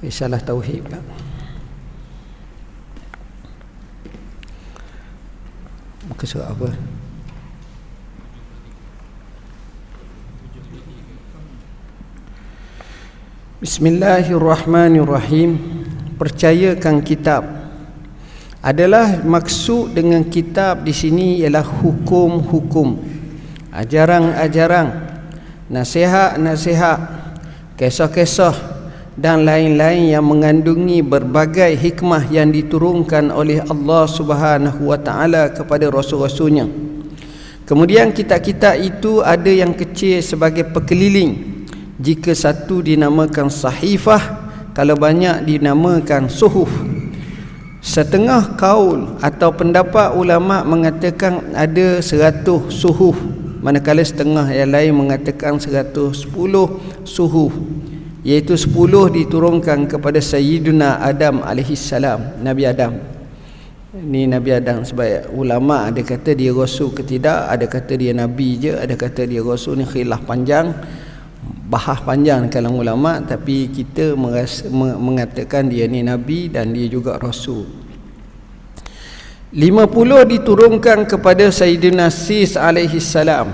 Risalah Tauhid kan? Muka surat apa? Bismillahirrahmanirrahim. Percayakan kitab. Adalah maksud dengan kitab di sini ialah hukum-hukum, ajaran-ajaran, nasihat-nasihat, kisah-kisah dan lain-lain yang mengandungi berbagai hikmah yang diturunkan oleh Allah Subhanahu wa taala kepada rasul-rasulnya. Kemudian kitab-kitab itu ada yang kecil sebagai pekeliling. Jika satu dinamakan sahifah, kalau banyak dinamakan suhuf. Setengah kaul atau pendapat ulama mengatakan ada 100 suhuf, manakala setengah yang lain mengatakan 110 suhuf, iaitu 10 diturunkan kepada Sayyiduna Adam alaihissalam, Nabi Adam. Ini Nabi Adam, sebab ulama ada kata dia rasul ke tidak, ada kata dia nabi je, ada kata dia rasul. Ni khilaf panjang, bahas panjang kalangan ulama, tapi kita mengatakan dia ni nabi dan dia juga rasul. 50 diturunkan kepada Sayyidina Sis alaihi salam.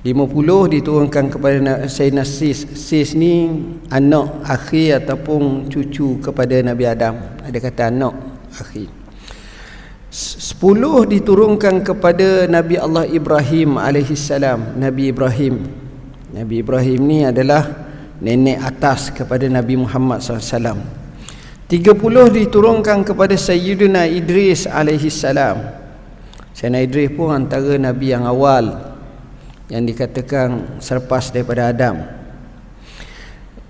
50 diturunkan kepada Sayyidina Sis. Sis ni anak akhir ataupun cucu kepada Nabi Adam. Ada kata anak akhir. 10 diturunkan kepada Nabi Allah Ibrahim alaihi salam. Nabi Ibrahim. Nabi Ibrahim ni adalah nenek atas kepada Nabi Muhammad SAW. 30 diturunkan kepada Sayyidina Idris alaihi salam. Sayyidina Idris pun antara Nabi yang awal yang dikatakan selepas daripada Adam.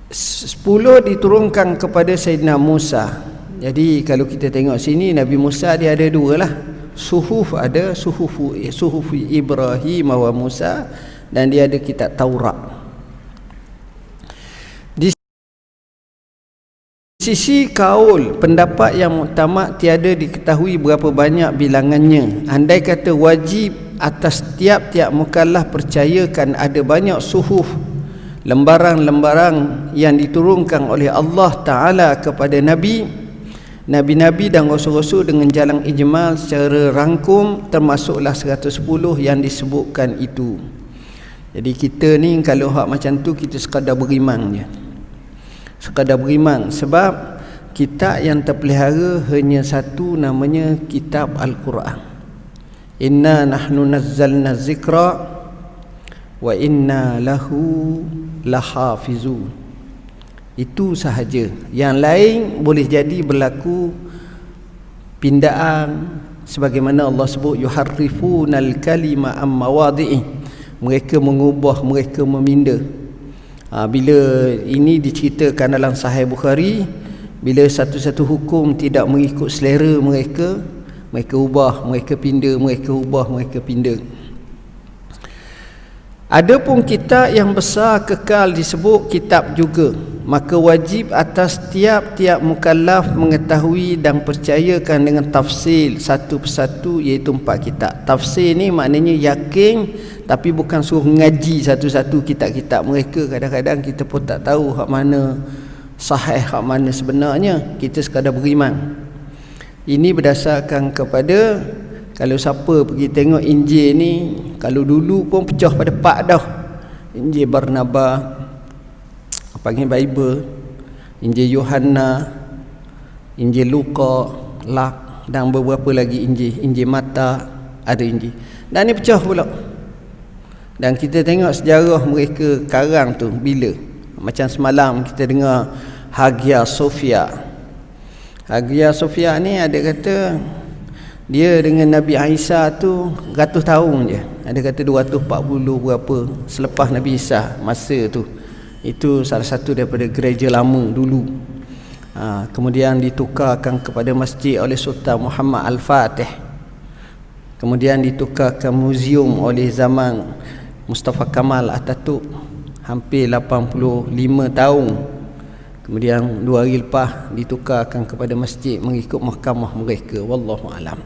10 diturunkan kepada Sayyidina Musa. Jadi kalau kita tengok sini, Nabi Musa dia ada dua lah. Suhuf ada, suhuf Ibrahim wa Musa, dan dia ada kitab Taurat. Di sisi kaul, pendapat yang muktamad tiada diketahui berapa banyak bilangannya. Andai kata wajib atas tiap-tiap mukallaf percayakan ada banyak suhuf, lembaran-lembaran yang diturunkan oleh Allah Ta'ala kepada Nabi-Nabi dan Rasul-Rasul dengan jalan ijmal secara rangkum, termasuklah 110 yang disebutkan itu. Jadi kita ni kalau hak macam tu, kita sekadar beriman je. Sekadar beriman. Sebab kitab yang terpelihara hanya satu, namanya kitab Al-Quran. Inna nahnu nazzalna zikra wa inna lahu lahafizun. Itu sahaja. Yang lain boleh jadi berlaku pindaan, sebagaimana Allah sebut yuharrifunal kalima am mawadhi'i. Mereka mengubah, mereka meminda. Bila ini diceritakan dalam Sahih Bukhari, bila satu-satu hukum tidak mengikut selera mereka, mereka ubah, mereka pinda, mereka ubah, mereka pinda. Adapun kitab yang besar kekal disebut kitab juga, maka wajib atas tiap-tiap mukallaf mengetahui dan percayakan dengan tafsir satu persatu, iaitu 4 kitab. Tafsir ni maknanya yakin, tapi bukan suruh ngaji satu-satu kitab-kitab mereka. Kadang-kadang kita pun tak tahu hak mana sahih, hak mana sebenarnya. Kita sekadar beriman. Ini berdasarkan kepada, kalau siapa pergi tengok Injil ni, kalau dulu pun pecah pada 4 dah. Injil Barnabas, panggil Bible, Injil Yohana, Injil Luka, Lak, dan beberapa lagi Injil. Injil Mata, ada Injil. Dan ni pecah pula. Dan kita tengok sejarah mereka karang tu bila. Macam semalam kita dengar Hagia Sophia. Hagia Sophia ni ada kata dia dengan Nabi Isa tu ratus tahun je. Ada kata 240 berapa selepas Nabi Isa masa tu. Itu salah satu daripada gereja lama dulu. Kemudian ditukarkan kepada masjid oleh Sultan Muhammad Al-Fatih. Kemudian ditukarkan muzium oleh zaman Mustafa Kamal Atatürk, hampir 85 tahun. Kemudian 2 hari lepas ditukarkan kepada masjid mengikut mahkamah mereka. Wallahu alam.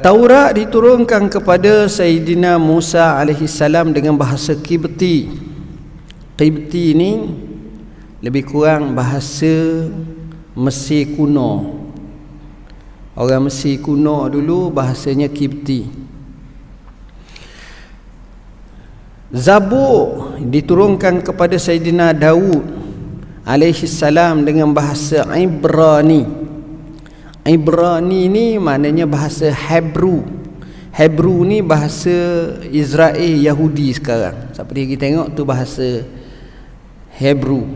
Taurat diturunkan kepada Sayyidina Musa alaihi salam dengan bahasa Kibti. Qibti ni lebih kurang bahasa Mesir kuno. Orang Mesir kuno dulu bahasanya Qibti. Zabur diturunkan kepada Sayyidina Daud alaihi salam dengan bahasa Ibrani. Ibrani ni maknanya bahasa Hebrew. Hebrew ni bahasa Israel Yahudi sekarang. Seperti kita tengok tu bahasa Hebrew.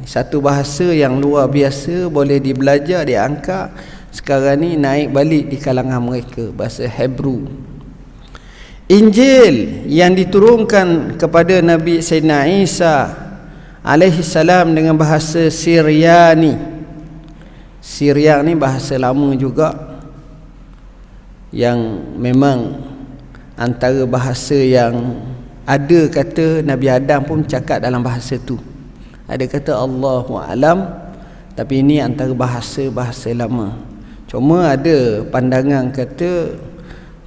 Satu bahasa yang luar biasa, boleh dibelajar, diangkat. Sekarang ni naik balik di kalangan mereka, bahasa Hebrew. Injil yang diturunkan kepada Nabi Sayyidina Isa alaihi salam dengan bahasa Syriani. Syrian ni bahasa lama juga, yang memang antara bahasa yang ada kata Nabi Adam pun cakap dalam bahasa tu. Ada kata Allahu a'lam, tapi ini antara bahasa-bahasa lama. Cuma ada pandangan kata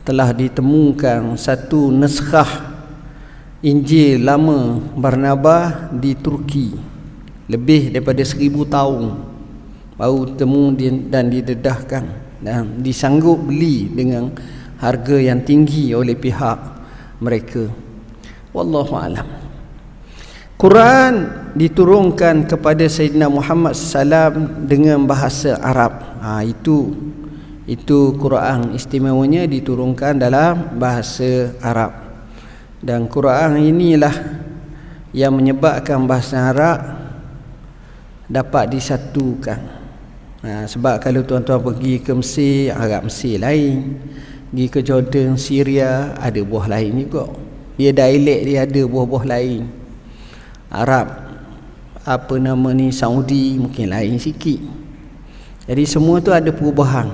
telah ditemukan satu naskah Injil lama Barnabas di Turki, lebih daripada 1000 tahun baru temu dan didedahkan dan disanggup beli dengan harga yang tinggi oleh pihak mereka. Wallahu a'lam. Quran diturunkan kepada Sayyidina Muhammad SAW dengan bahasa Arab. Itu Quran istimewanya diturunkan dalam bahasa Arab. Dan Quran inilah yang menyebabkan bahasa Arab dapat disatukan. Sebab kalau tuan-tuan pergi ke Mesir, Arab Mesir lain. Pergi ke Jordan, Syria, ada buah lain juga. Dia dialek dia ada buah-buah lain. Arab Saudi mungkin lain sikit. Jadi semua tu ada perubahan.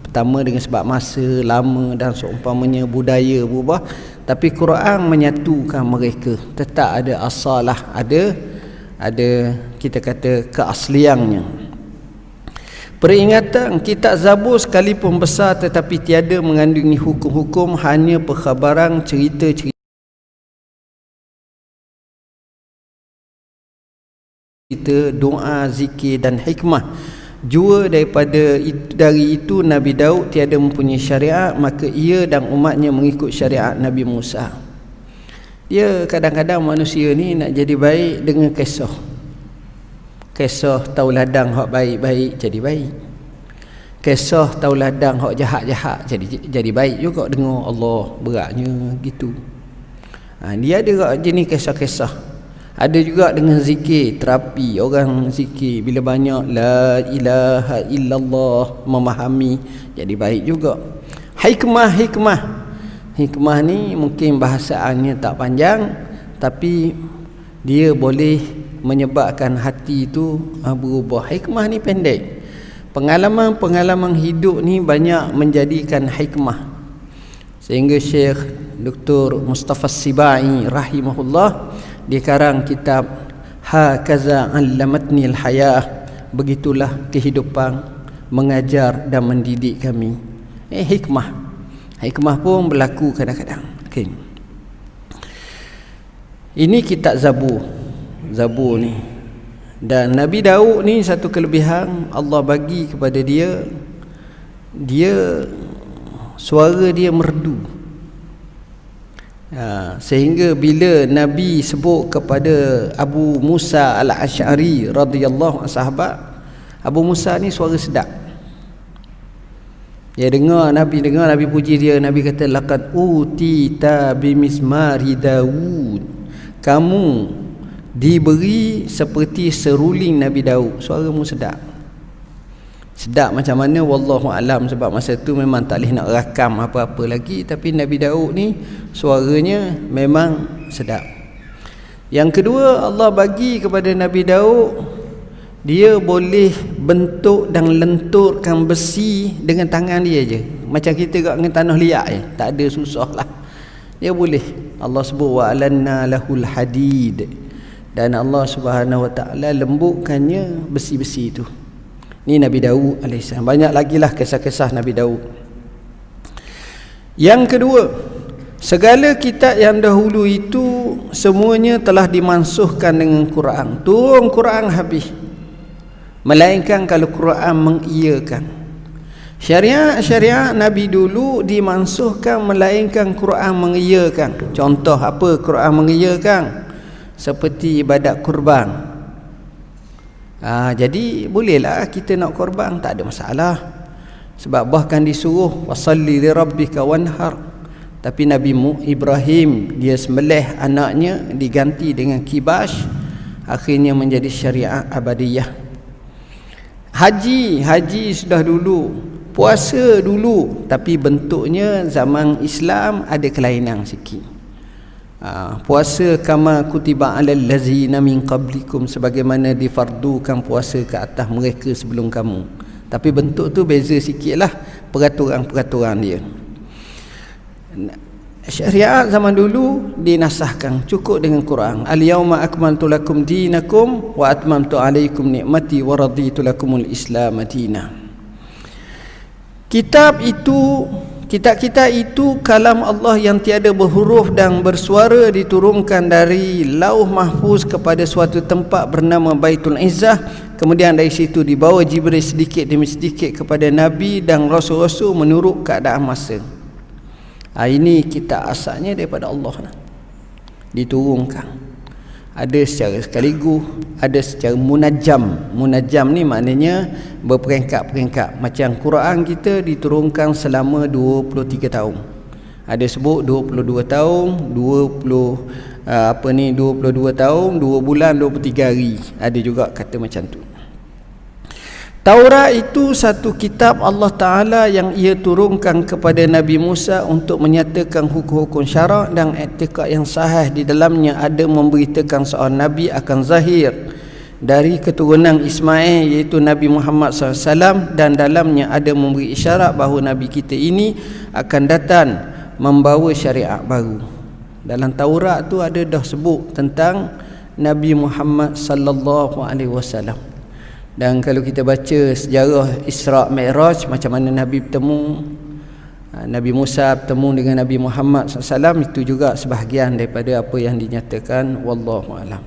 Pertama dengan sebab masa lama dan seumpamanya budaya berubah, tapi Quran menyatukan mereka. Tetap ada asalah, ada kita kata keasliannya. Peringatan kitab Zabur sekalipun besar tetapi tiada mengandungi hukum-hukum, hanya perkhabaran, cerita-cerita, doa, zikir dan hikmah. Jua dari itu Nabi Daud tiada mempunyai syariat, maka ia dan umatnya mengikut syariat Nabi Musa. Dia kadang-kadang manusia ni nak jadi baik dengan kisah tauladang hak baik-baik jadi baik. Kisah tauladang hak jahat-jahat jadi baik juga. Dengar Allah beratnya gitu. Dia ada jenis kisah-kisah. Ada juga dengan zikir, terapi. Orang zikir bila banyak la ilaha illallah, memahami, jadi baik juga. Hikmah ni mungkin bahasaannya tak panjang, tapi dia boleh menyebabkan hati itu berubah. Hikmah ni pendek. Pengalaman-pengalaman hidup ni banyak menjadikan hikmah. Sehingga Syekh Dr. Mustafa Sibai rahimahullah dia karang kitab Hakaza 'allamatni al-hayah, begitulah kehidupan mengajar dan mendidik kami. Hikmah pun berlaku kadang-kadang. Okay. Ini kitab Zabur ni. Dan Nabi Daud ni satu kelebihan Allah bagi kepada dia suara dia merdu. Sehingga bila Nabi sebut kepada Abu Musa al-Ash'ari radhiyallahu anhu, sahabat Abu Musa ni suara sedap. Dia Nabi puji dia. Nabi kata laqad utita bimismari Daud, kamu diberi seperti seruling Nabi Daud. Suaramu sedap macam mana wallahu alam, sebab masa tu memang tak boleh nak rakam apa-apa lagi. Tapi Nabi Daud ni suaranya memang sedap. Yang kedua, Allah bagi kepada Nabi Daud, dia boleh bentuk dan lenturkan besi dengan tangan dia je. Macam kita kat dengan tanah liat je, tak ada susah lah. Dia boleh. Allah sebut wa alanna lahul hadid, dan Allah Subhanahu wa taala lembutkannya besi-besi itu. Ni Nabi Daud AS. Banyak lagi lah kisah-kisah Nabi Daud. Yang kedua, Segala kitab yang dahulu itu semuanya telah dimansuhkan dengan Quran. Turun Quran habis. Melainkan kalau Quran mengiyakan. Syariat Nabi dulu dimansuhkan melainkan Quran mengiyakan. Contoh apa Quran mengiyakan? Seperti ibadat kurban. Jadi bolehlah kita nak korban, tak ada masalah. Sebab bahkan disuruh wasalli li rabbika wanhar. Tapi Nabi Ibrahim dia sembelih anaknya diganti dengan kibash, akhirnya menjadi syariat abadiyah. Haji sudah dulu, puasa dulu, tapi bentuknya zaman Islam ada kelainan sikit. Puasa kama kutiba alal ladzina min qablikum, sebagaimana difardukan puasa ke atas mereka sebelum kamu. Tapi bentuk tu beza sikitlah peraturan-peraturan dia. Syariat zaman dulu dinasahkan, cukup dengan Quran. Al-yauma akmaltu lakum dinakum wa atmamtu alaikum ni'mati wa raditu lakumul Islam madina. Kitab itu kalam Allah yang tiada berhuruf dan bersuara, diturunkan dari Lauh Mahfuz kepada suatu tempat bernama Baitul Izzah. Kemudian dari situ dibawa Jibril sedikit demi sedikit kepada Nabi dan Rasul-Rasul menurut keadaan masa. Ini kitab asalnya daripada Allah diturunkan. Ada secara sekaligus, ada secara munajjam. Munajjam ni maknanya berperingkat-peringkat. Macam Quran kita diturunkan selama 23 tahun. Ada sebut 22 tahun, 22 tahun, 2 bulan, 23 hari. Ada juga kata macam tu. Taurat itu satu kitab Allah Ta'ala yang ia turunkan kepada Nabi Musa untuk menyatakan hukum-hukum syarak dan etikad yang sahih. Di dalamnya ada memberitakan seorang Nabi akan zahir dari keturunan Ismail, iaitu Nabi Muhammad SAW, dan dalamnya ada memberi isyarat bahawa Nabi kita ini akan datang membawa syariat baru. Dalam Taurat tu ada dah sebut tentang Nabi Muhammad sallallahu alaihi wasallam. Dan kalau kita baca sejarah Isra' Mi'raj, macam mana Nabi bertemu, Nabi Musa bertemu dengan Nabi Muhammad SAW, itu juga sebahagian daripada apa yang dinyatakan. Wallahu a'lam.